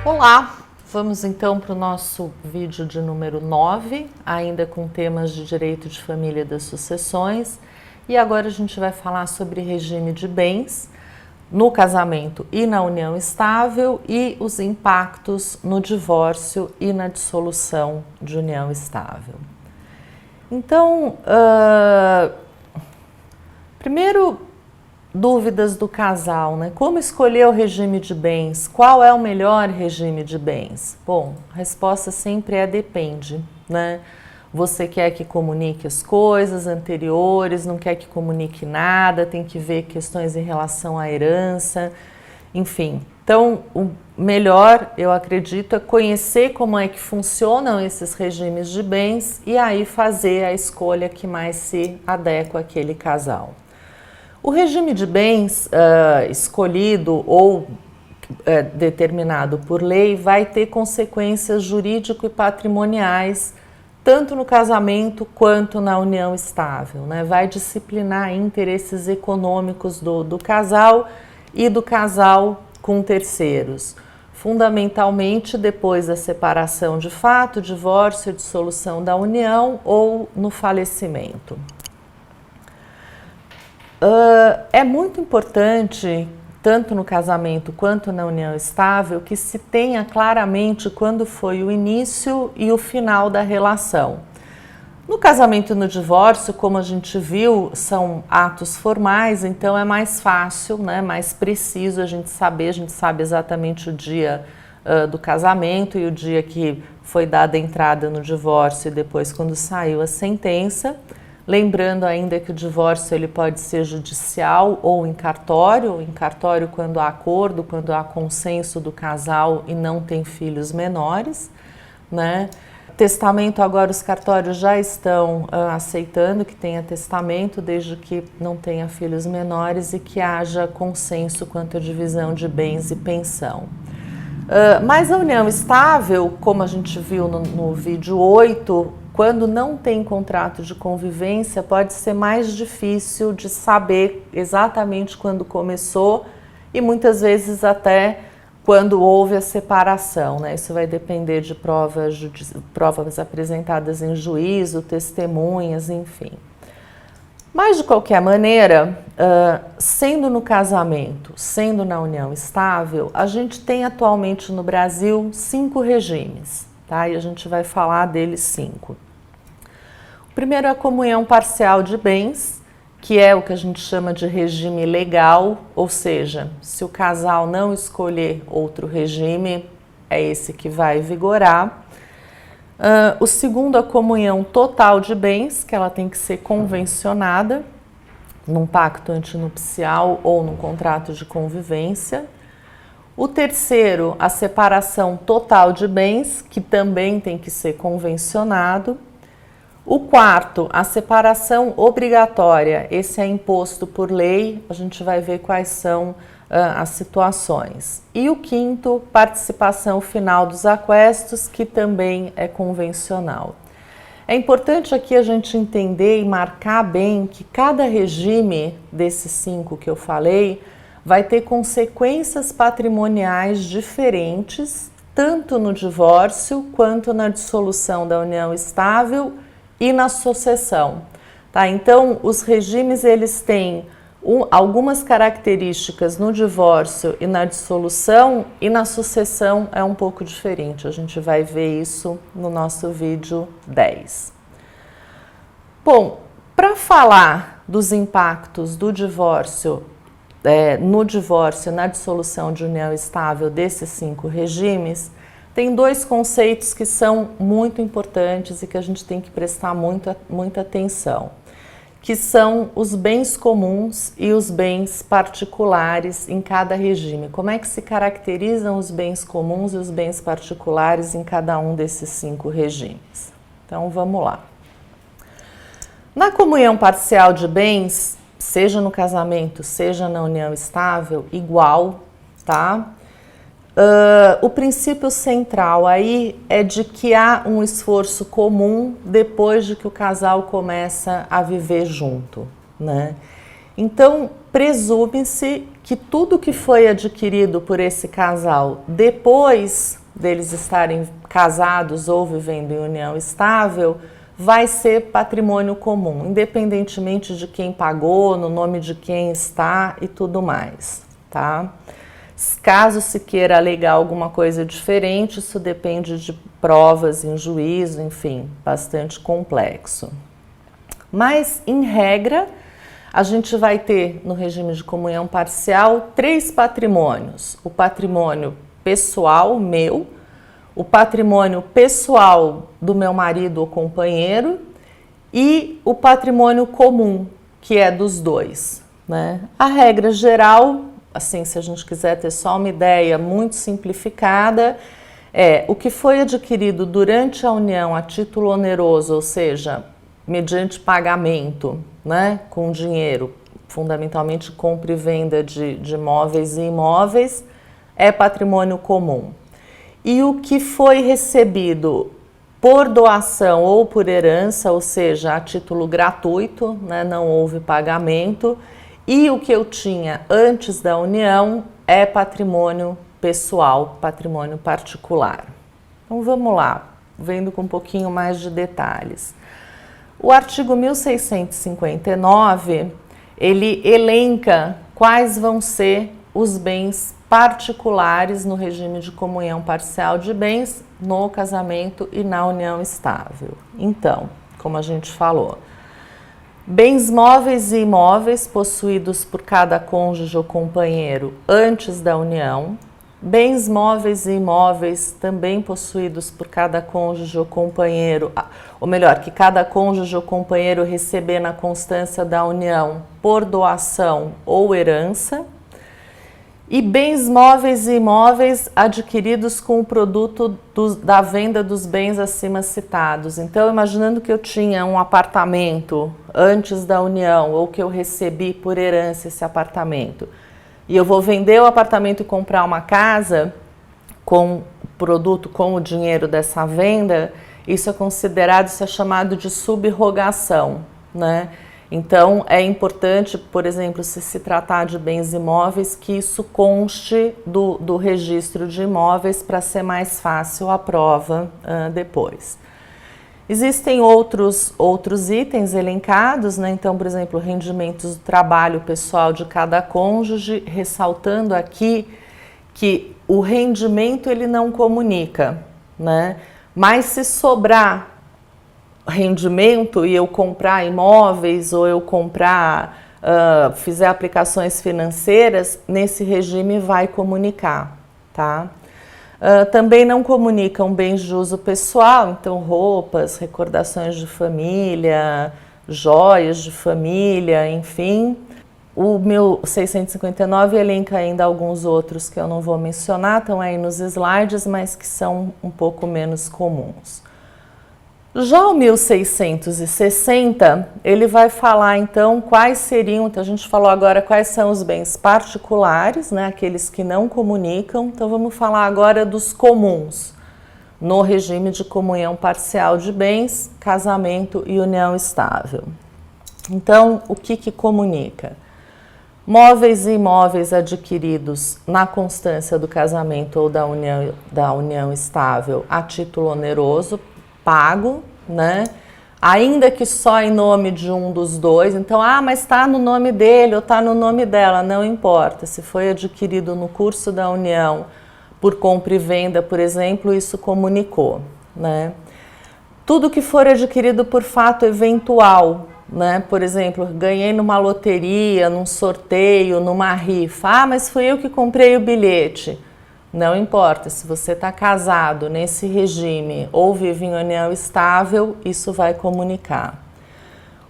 Olá, vamos então para o nosso vídeo de número 9, ainda com temas de direito de família e das sucessões. E agora a gente vai falar sobre regime de bens no casamento e na união estável e os impactos no divórcio e na dissolução de união estável. Então, primeiro, dúvidas do casal, né? Como escolher o regime de bens? Qual é o melhor regime de bens? Bom, a resposta sempre é depende, né? Você quer que comunique as coisas anteriores, não quer que comunique nada, tem que ver questões em relação à herança, enfim. Então, o melhor, eu acredito, é conhecer como é que funcionam esses regimes de bens e aí fazer a escolha que mais se adequa àquele casal. O regime de bens escolhido ou determinado por lei vai ter consequências jurídico e patrimoniais tanto no casamento quanto na união estável, né? Vai disciplinar interesses econômicos do casal e do casal com terceiros, fundamentalmente depois da separação de fato, divórcio, dissolução da união ou no falecimento. É muito importante, tanto no casamento quanto na união estável, que se tenha claramente quando foi o início e o final da relação. No casamento e no divórcio, como a gente viu, são atos formais, então é mais fácil, né, mais preciso a gente sabe exatamente o dia do casamento e o dia que foi dada a entrada no divórcio e depois quando saiu a sentença. Lembrando ainda que o divórcio ele pode ser judicial ou em cartório quando há acordo, quando há consenso do casal e não tem filhos menores, né? Testamento, agora os cartórios já estão aceitando que tenha testamento, desde que não tenha filhos menores e que haja consenso quanto à divisão de bens e pensão. Mas a união estável, como a gente viu no vídeo 8, quando não tem contrato de convivência, pode ser mais difícil de saber exatamente quando começou e muitas vezes até quando houve a separação, né? Isso vai depender de provas apresentadas em juízo, testemunhas, enfim. Mas, de qualquer maneira, sendo no casamento, sendo na união estável, a gente tem atualmente no Brasil 5 regimes, tá? E a gente vai falar deles 5. O primeiro é a comunhão parcial de bens, que é o que a gente chama de regime legal, ou seja, se o casal não escolher outro regime, é esse que vai vigorar. O segundo, a comunhão total de bens, que ela tem que ser convencionada num pacto antinupcial ou num contrato de convivência. O terceiro, a separação total de bens, que também tem que ser convencionado. O quarto, a separação obrigatória, esse é imposto por lei, a gente vai ver quais são as situações. E o quinto, participação final dos aquestos, que também é convencional. É importante aqui a gente entender e marcar bem que cada regime desses 5 que eu falei vai ter consequências patrimoniais diferentes, tanto no divórcio quanto na dissolução da união estável e na sucessão, tá? Então, os regimes eles têm algumas características no divórcio e na dissolução, e na sucessão é um pouco diferente. A gente vai ver isso no nosso vídeo 10. Bom, para falar dos impactos do divórcio, no divórcio e na dissolução de união estável desses 5 regimes, tem 2 conceitos que são muito importantes e que a gente tem que prestar muita atenção, que são os bens comuns e os bens particulares em cada regime. Como é que se caracterizam os bens comuns e os bens particulares em cada um desses 5 regimes? Então, vamos lá. Na comunhão parcial de bens, seja no casamento, seja na união estável, igual, tá? O princípio central aí é de que há um esforço comum depois de que o casal começa a viver junto, né? Então, presume-se que tudo que foi adquirido por esse casal depois deles estarem casados ou vivendo em união estável vai ser patrimônio comum, independentemente de quem pagou, no nome de quem está e tudo mais, tá? Caso se queira alegar alguma coisa diferente, isso depende de provas em juízo, enfim, bastante complexo. Mas, em regra, a gente vai ter no regime de comunhão parcial 3 patrimônios: o patrimônio pessoal meu, o patrimônio pessoal do meu marido ou companheiro e o patrimônio comum, que é dos dois, né? A regra geral, assim, se a gente quiser ter só uma ideia muito simplificada, é o que foi adquirido durante a união a título oneroso, ou seja, mediante pagamento, né, com dinheiro, fundamentalmente compra e venda de móveis e imóveis, é patrimônio comum. E o que foi recebido por doação ou por herança, ou seja, a título gratuito, né, não houve pagamento, e o que eu tinha antes da união é patrimônio pessoal, patrimônio particular. Então vamos lá, vendo com um pouquinho mais de detalhes. O artigo 1659, ele elenca quais vão ser os bens particulares no regime de comunhão parcial de bens no casamento e na união estável. Então, como a gente falou, bens móveis e imóveis possuídos por cada cônjuge ou companheiro antes da união, bens móveis e imóveis também possuídos por cada cônjuge ou companheiro, ou melhor, que cada cônjuge ou companheiro receber na constância da união por doação ou herança, e bens móveis e imóveis adquiridos com o produto da venda dos bens acima citados. Então, imaginando que eu tinha um apartamento antes da união ou que eu recebi por herança esse apartamento, e eu vou vender o apartamento e comprar uma casa com o produto, com o dinheiro dessa venda, isso é considerado, isso é chamado de subrogação, né? Então, é importante, por exemplo, se tratar de bens imóveis, que isso conste do registro de imóveis para ser mais fácil a prova depois. Existem outros itens elencados, né? Então, por exemplo, rendimentos do trabalho pessoal de cada cônjuge, ressaltando aqui que o rendimento ele não comunica, né? Mas se sobrar rendimento e eu comprar imóveis ou eu comprar, fizer aplicações financeiras, nesse regime vai comunicar, tá? Também não comunicam bens de uso pessoal, então roupas, recordações de família, joias de família, enfim. O 1659 elenca ainda alguns outros que eu não vou mencionar, estão aí nos slides, mas que são um pouco menos comuns. Já o 1660, ele vai falar então quais seriam, então a gente falou agora quais são os bens particulares, né, aqueles que não comunicam, então vamos falar agora dos comuns, no regime de comunhão parcial de bens, casamento e união estável. Então, o que comunica? Móveis e imóveis adquiridos na constância do casamento ou da união estável a título oneroso, pago, né? Ainda que só em nome de um dos dois, então, mas está no nome dele ou está no nome dela, não importa. Se foi adquirido no curso da união por compra e venda, por exemplo, isso comunicou, né? Tudo que for adquirido por fato eventual, né? Por exemplo, ganhei numa loteria, num sorteio, numa rifa, mas fui eu que comprei o bilhete. Não importa, se você está casado nesse regime ou vive em união estável, isso vai comunicar.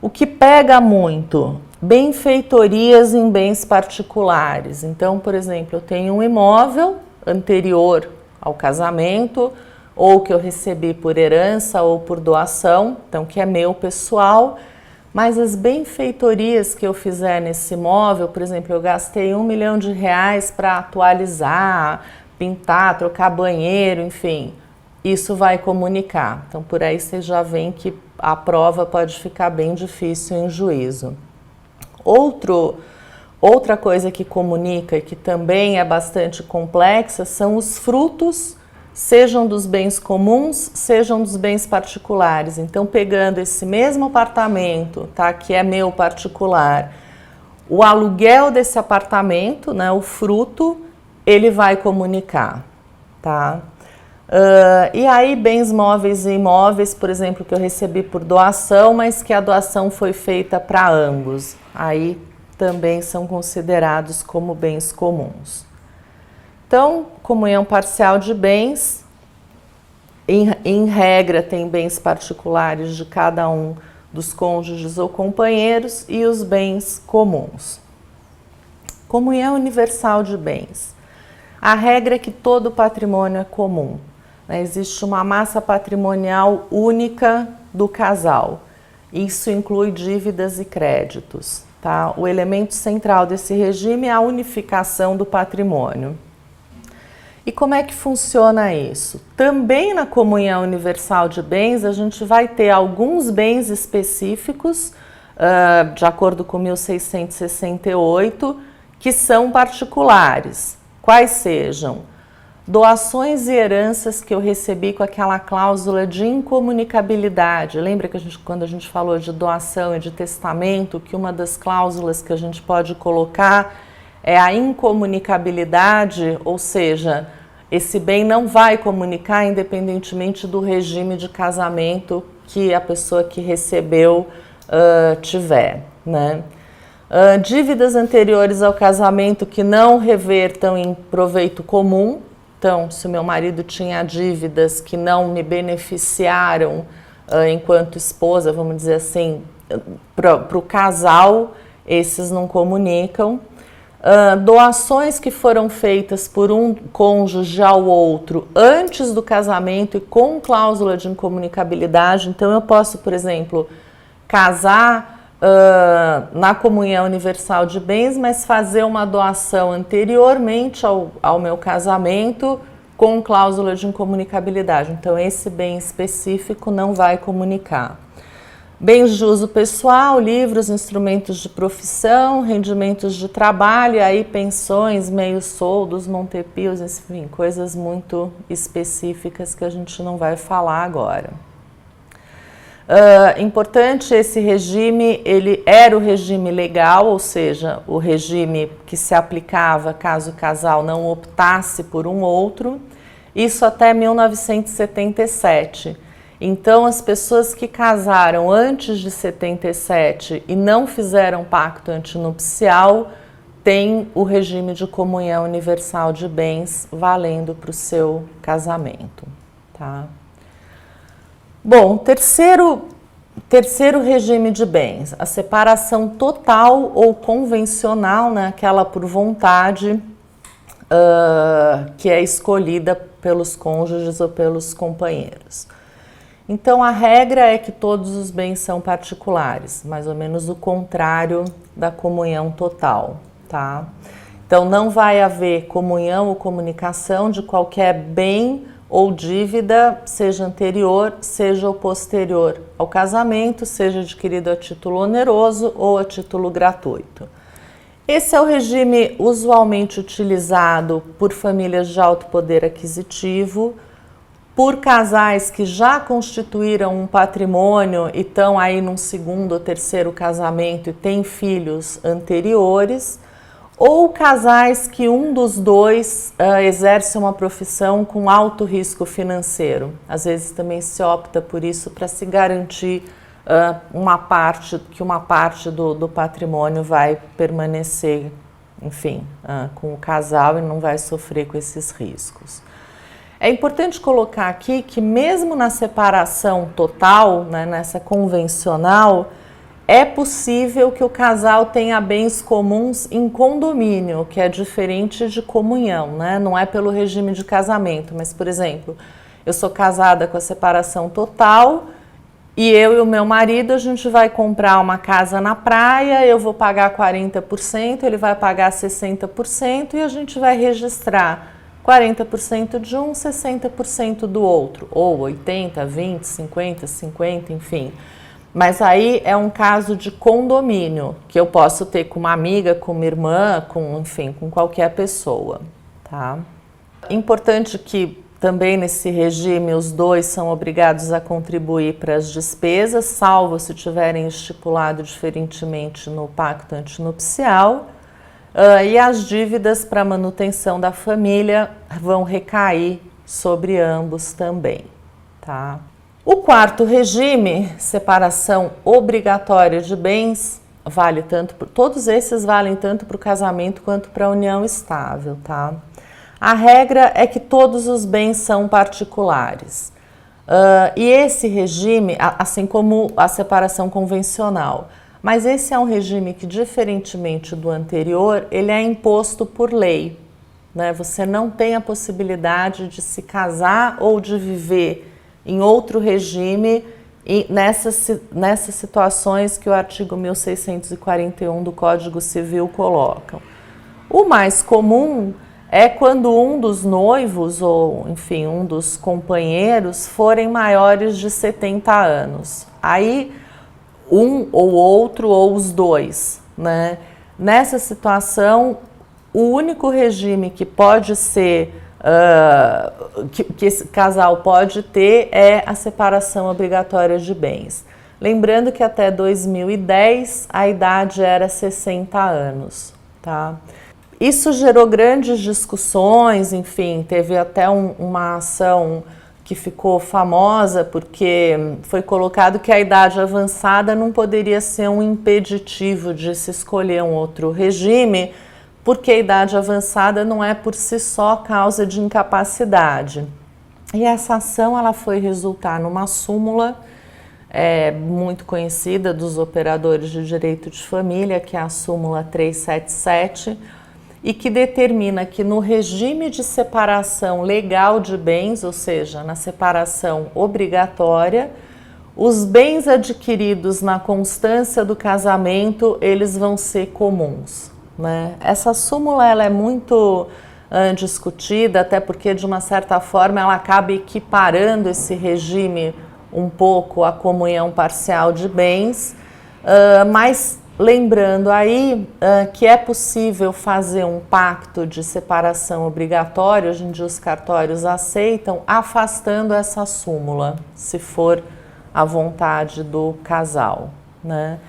O que pega muito, benfeitorias em bens particulares. Então, por exemplo, eu tenho um imóvel anterior ao casamento, ou que eu recebi por herança ou por doação, então que é meu pessoal, mas as benfeitorias que eu fizer nesse imóvel, por exemplo, eu gastei R$1 milhão para atualizar, pintar, trocar banheiro, enfim, isso vai comunicar. Então, por aí vocês já veem que a prova pode ficar bem difícil em juízo. Outro Outra coisa que comunica e que também é bastante complexa são os frutos, sejam dos bens comuns, sejam dos bens particulares. Então, pegando esse mesmo apartamento, tá, que é meu particular, o aluguel desse apartamento, né, o fruto, ele vai comunicar, tá? E aí, bens móveis e imóveis, por exemplo, que eu recebi por doação, mas que a doação foi feita para ambos, aí também são considerados como bens comuns. Então, comunhão parcial de bens, em regra, tem bens particulares de cada um dos cônjuges ou companheiros e os bens comuns. Comunhão universal de bens. A regra é que todo patrimônio é comum, né? Existe uma massa patrimonial única do casal. Isso inclui dívidas e créditos, tá? O elemento central desse regime é a unificação do patrimônio. E como é que funciona isso? Também na comunhão universal de bens, a gente vai ter alguns bens específicos, de acordo com 1668, que são particulares. Quais sejam? Doações e heranças que eu recebi com aquela cláusula de incomunicabilidade. Lembra que quando a gente falou de doação e de testamento, que uma das cláusulas que a gente pode colocar é a incomunicabilidade, ou seja, esse bem não vai comunicar independentemente do regime de casamento que a pessoa que recebeu tiver, né? Dívidas anteriores ao casamento que não revertam em proveito comum. Então, se o meu marido tinha dívidas que não me beneficiaram enquanto esposa, vamos dizer assim, para o casal, esses não comunicam. Doações que foram feitas por um cônjuge ao outro antes do casamento e com cláusula de incomunicabilidade. Então, eu posso, por exemplo, casar na comunhão universal de bens, mas fazer uma doação anteriormente ao meu casamento com cláusula de incomunicabilidade. Então, esse bem específico não vai comunicar. Bens de uso pessoal, livros, instrumentos de profissão, rendimentos de trabalho, aí pensões, meios soldos, montepios, enfim, coisas muito específicas que a gente não vai falar agora. Importante, esse regime, ele era o regime legal, ou seja, o regime que se aplicava caso o casal não optasse por um outro, isso até 1977. Então, as pessoas que casaram antes de 77 e não fizeram pacto antinupcial têm o regime de comunhão universal de bens valendo para o seu casamento, tá? Bom, terceiro regime de bens, a separação total ou convencional, né, aquela por vontade, que é escolhida pelos cônjuges ou pelos companheiros. Então, a regra é que todos os bens são particulares, mais ou menos o contrário da comunhão total, tá? Então, não vai haver comunhão ou comunicação de qualquer bem ou dívida, seja anterior, seja posterior ao casamento, seja adquirido a título oneroso ou a título gratuito. Esse é o regime usualmente utilizado por famílias de alto poder aquisitivo, por casais que já constituíram um patrimônio e estão aí num segundo ou terceiro casamento e têm filhos anteriores, ou casais que um dos dois exerce uma profissão com alto risco financeiro. Às vezes também se opta por isso para se garantir uma parte do patrimônio vai permanecer, enfim, com o casal e não vai sofrer com esses riscos. É importante colocar aqui que mesmo na separação total, né, nessa convencional, é possível que o casal tenha bens comuns em condomínio, que é diferente de comunhão, né? Não é pelo regime de casamento, mas, por exemplo, eu sou casada com a separação total e eu e o meu marido, a gente vai comprar uma casa na praia, eu vou pagar 40%, ele vai pagar 60% e a gente vai registrar 40% de um, 60% do outro, ou 80, 20, 50, 50, enfim. Mas aí é um caso de condomínio, que eu posso ter com uma amiga, com uma irmã, enfim, com qualquer pessoa, tá? Importante que também nesse regime os dois são obrigados a contribuir para as despesas, salvo se tiverem estipulado diferentemente no pacto antinupcial, e as dívidas para manutenção da família vão recair sobre ambos também, tá? O quarto regime, separação obrigatória de bens, todos esses valem tanto para o casamento quanto para a união estável, tá? A regra é que todos os bens são particulares. E esse regime, assim como a separação convencional, mas esse é um regime que, diferentemente do anterior, ele é imposto por lei, né? Você não tem a possibilidade de se casar ou de viver em outro regime nessas situações que o artigo 1641 do Código Civil coloca. O mais comum é quando um dos noivos ou, enfim, um dos companheiros forem maiores de 70 anos. Aí, um ou outro ou os dois, né? Nessa situação, o único regime que pode ser, que esse casal pode ter é a separação obrigatória de bens. Lembrando que até 2010 a idade era 60 anos, tá? Isso gerou grandes discussões, enfim, teve até uma ação que ficou famosa porque foi colocado que a idade avançada não poderia ser um impeditivo de se escolher um outro regime, porque a idade avançada não é por si só causa de incapacidade. E essa ação ela foi resultar numa súmula muito conhecida dos operadores de direito de família, que é a súmula 377, e que determina que no regime de separação legal de bens, ou seja, na separação obrigatória, os bens adquiridos na constância do casamento, eles vão ser comuns, né? Essa súmula ela é muito discutida, até porque de uma certa forma ela acaba equiparando esse regime um pouco à comunhão parcial de bens, mas lembrando aí que é possível fazer um pacto de separação obrigatória, hoje em dia os cartórios aceitam, afastando essa súmula, se for a vontade do casal, né?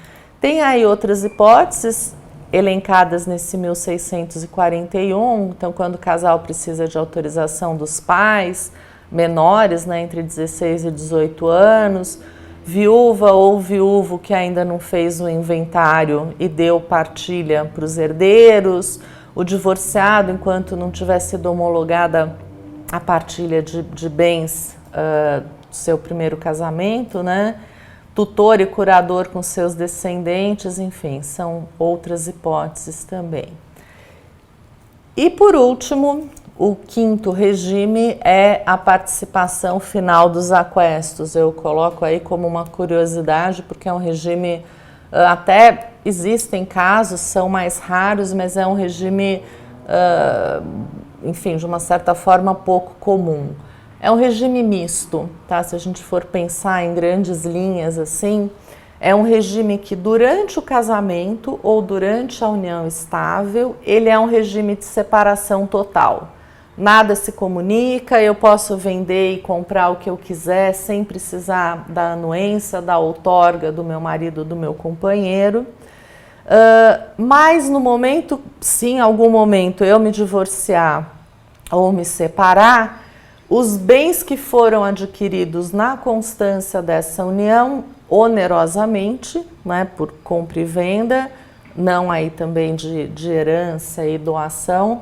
Tem aí outras hipóteses elencadas nesse 1641, então quando o casal precisa de autorização dos pais, menores, né, entre 16 e 18 anos, viúva ou viúvo que ainda não fez o inventário e deu partilha para os herdeiros, o divorciado enquanto não tiver sido homologada a partilha de bens do seu primeiro casamento, né? Tutor e curador com seus descendentes, enfim, são outras hipóteses também. E por último, o quinto regime é a participação final dos aquestos. Eu coloco aí como uma curiosidade, porque é um regime, até existem casos, são mais raros, mas é um regime, enfim, de uma certa forma pouco comum. É um regime misto, tá? Se a gente for pensar em grandes linhas assim, é um regime que durante o casamento ou durante a união estável, ele é um regime de separação total. Nada se comunica, eu posso vender e comprar o que eu quiser sem precisar da anuência, da outorga do meu marido, do meu companheiro. Mas no momento, se em algum momento eu me divorciar ou me separar, os bens que foram adquiridos na constância dessa união, onerosamente, né, por compra e venda, não aí também de herança e doação.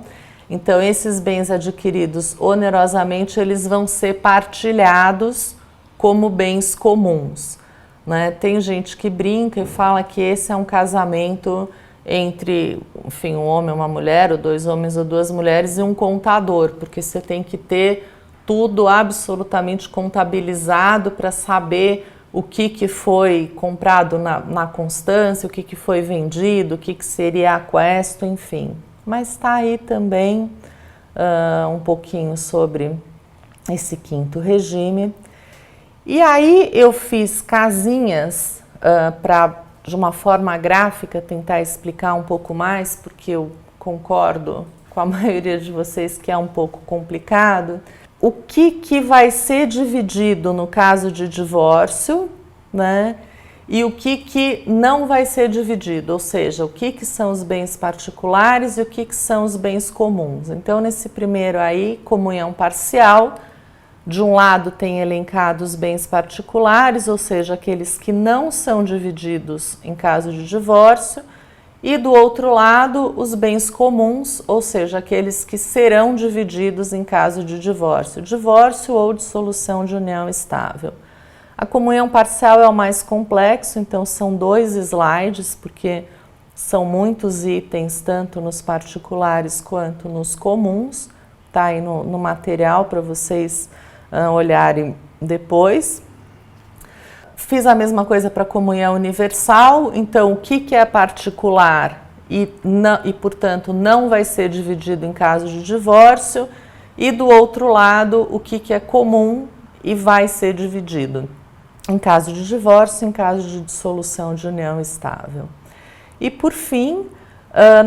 Então, esses bens adquiridos onerosamente, eles vão ser partilhados como bens comuns, né? Tem gente que brinca e fala que esse é um casamento entre, enfim, um homem e uma mulher, ou dois homens ou duas mulheres, e um contador, porque você tem que ter tudo absolutamente contabilizado para saber o que foi comprado na constância, o que foi vendido, o que seria aquesto, enfim. Mas está aí também um pouquinho sobre esse quinto regime. E aí eu fiz casinhas para, de uma forma gráfica, tentar explicar um pouco mais, porque eu concordo com a maioria de vocês que é um pouco complicado. O que vai ser dividido no caso de divórcio, né? E o que não vai ser dividido, ou seja, o que são os bens particulares e o que são os bens comuns. Então, nesse primeiro aí, comunhão parcial, de um lado tem elencado os bens particulares, ou seja, aqueles que não são divididos em caso de divórcio, e do outro lado os bens comuns, ou seja, aqueles que serão divididos em caso de divórcio ou dissolução de união estável. A comunhão parcial é o mais complexo, então são 2 slides, porque são muitos itens, tanto nos particulares quanto nos comuns, tá aí no material para vocês olharem depois. Fiz a mesma coisa para a comunhão universal, então o que é particular e, portanto, não vai ser dividido em caso de divórcio, e do outro lado o que é comum e vai ser dividido em caso de divórcio, em caso de dissolução de união estável. E por fim,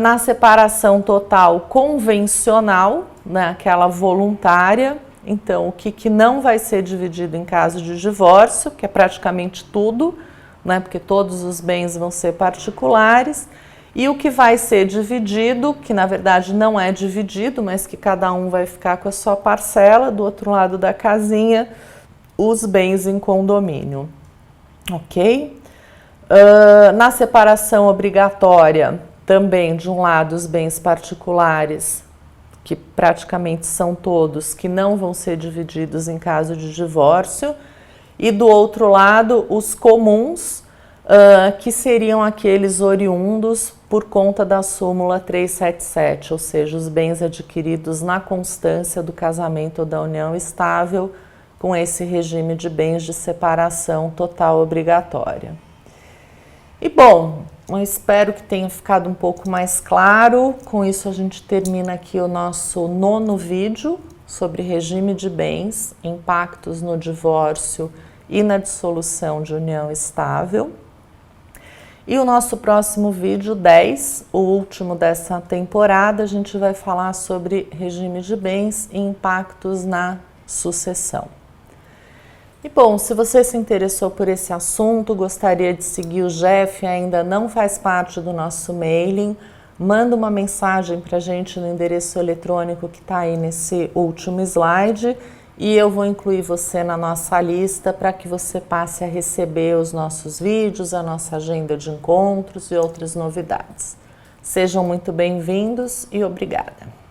na separação total convencional, né, aquela voluntária, então o que não vai ser dividido em caso de divórcio, que é praticamente tudo, né, porque todos os bens vão ser particulares, e o que vai ser dividido, que na verdade não é dividido, mas que cada um vai ficar com a sua parcela, do outro lado da casinha, os bens em condomínio, ok? Na separação obrigatória, também de um lado os bens particulares, que praticamente são todos, que não vão ser divididos em caso de divórcio, e do outro lado os comuns, que seriam aqueles oriundos por conta da súmula 377, ou seja, os bens adquiridos na constância do casamento ou da união estável, com esse regime de bens de separação total obrigatória. E bom, eu espero que tenha ficado um pouco mais claro. Com isso a gente termina aqui o nosso 9º vídeo sobre regime de bens, impactos no divórcio e na dissolução de união estável. E o nosso próximo vídeo, 10, o último dessa temporada, a gente vai falar sobre regime de bens e impactos na sucessão. E bom, se você se interessou por esse assunto, gostaria de seguir o Jeff e ainda não faz parte do nosso mailing, manda uma mensagem para a gente no endereço eletrônico que está aí nesse último slide e eu vou incluir você na nossa lista para que você passe a receber os nossos vídeos, a nossa agenda de encontros e outras novidades. Sejam muito bem-vindos e obrigada!